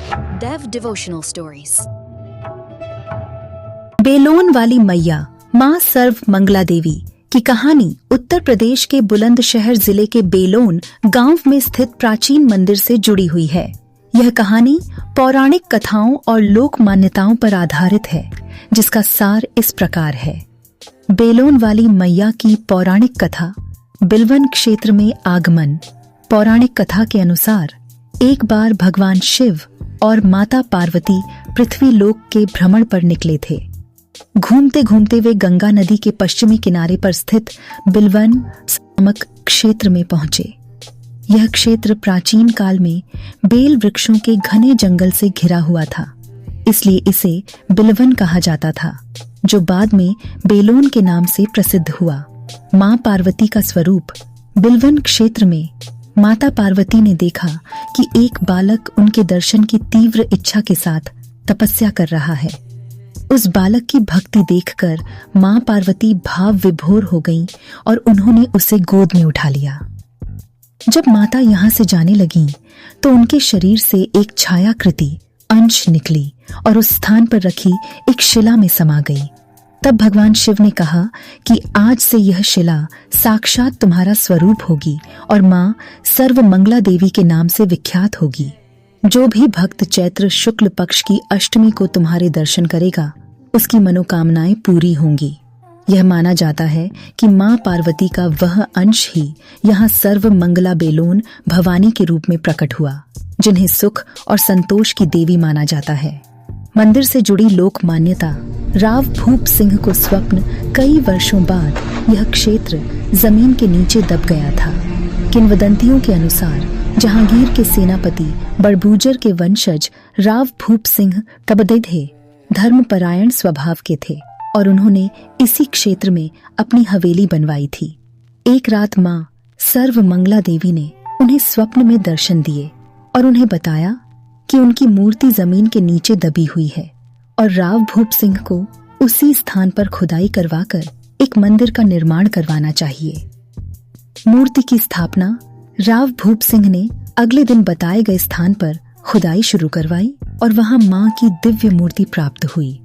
Dev Devotional Stories। Ballon वाली मैया माँ सर्व मंगला देवी की कहानी उत्तर प्रदेश के बुलंदशहर जिले के बेलोन गांव में स्थित प्राचीन मंदिर से जुड़ी हुई है। यह कहानी पौराणिक कथाओं और लोक मान्यताओं पर आधारित है, जिसका सार इस प्रकार है। बेलोन वाली मैया की पौराणिक कथा। बिलवन क्षेत्र में आगमन। पौराणिक कथा के अनुसार एक बार भगवान शिव और माता पार्वती पृथ्वी लोक के भ्रमण पर निकले थे। घूमते घूमते वे गंगा नदी के पश्चिमी किनारे पर स्थित बिलवन नामक क्षेत्र में पहुंचे। यह क्षेत्र प्राचीन काल में बेल वृक्षों के घने जंगल से घिरा हुआ था, इसलिए इसे बिलवन कहा जाता था, जो बाद में बेलोन के नाम से प्रसिद्ध हुआ। मां पार्वती का स्वरूप। बिलवन क्षेत्र में माता पार्वती ने देखा कि एक बालक उनके दर्शन की तीव्र इच्छा के साथ तपस्या कर रहा है। उस बालक की भक्ति देखकर मां पार्वती भाव विभोर हो गईं और उन्होंने उसे गोद में उठा लिया। जब माता यहाँ से जाने लगीं, तो उनके शरीर से एक छायाकृति अंश निकली और उस स्थान पर रखी एक शिला में समा गई। तब भगवान शिव ने कहा कि आज से यह शिला साक्षात तुम्हारा स्वरूप होगी और माँ सर्व मंगला देवी के नाम से विख्यात होगी। जो भी भक्त चैत्र शुक्ल पक्ष की अष्टमी को तुम्हारे दर्शन करेगा, उसकी मनोकामनाएं पूरी होंगी। यह माना जाता है कि माँ पार्वती का वह अंश ही यहाँ सर्व मंगला बेलोन भवानी के रूप में प्रकट हुआ, जिन्हें सुख और संतोष की देवी माना जाता है। मंदिर से जुड़ी लोक मान्यता। राव भूप सिंह को स्वप्न कई वर्षों बाद यह क्षेत्र जमीन के नीचे दब गया था। किंवदंतियों के अनुसार जहांगीर के सेनापति बड़बूजर के वंशज राव भूप सिंह तबदे धर्मपरायण स्वभाव के थे और उन्होंने इसी क्षेत्र में अपनी हवेली बनवाई थी। एक रात माँ सर्व मंगला देवी ने उन्हें स्वप्न में दर्शन दिए और उन्हें बताया कि उनकी मूर्ति जमीन के नीचे दबी हुई है और राव भूप सिंह को उसी स्थान पर खुदाई करवाकर एक मंदिर का निर्माण करवाना चाहिए। मूर्ति की स्थापना राव भूप सिंह ने अगले दिन बताए गए स्थान पर खुदाई शुरू करवाई और वहां मां की दिव्य मूर्ति प्राप्त हुई।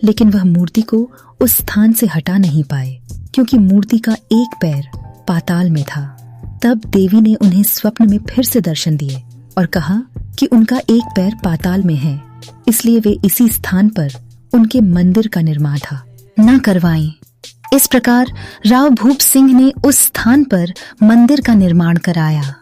लेकिन वह मूर्ति को उस स्थान से हटा नहीं पाए, क्योंकि मूर्ति का एक पैर पाताल में था। तब देवी ने उन्हें स्वप्न में फिर से दर्शन दिए और कहा कि उनका एक पैर पाताल में है, इसलिए वे इसी स्थान पर उनके मंदिर का निर्माण न करवाएं। इस प्रकार राव भूप सिंह ने उस स्थान पर मंदिर का निर्माण कराया।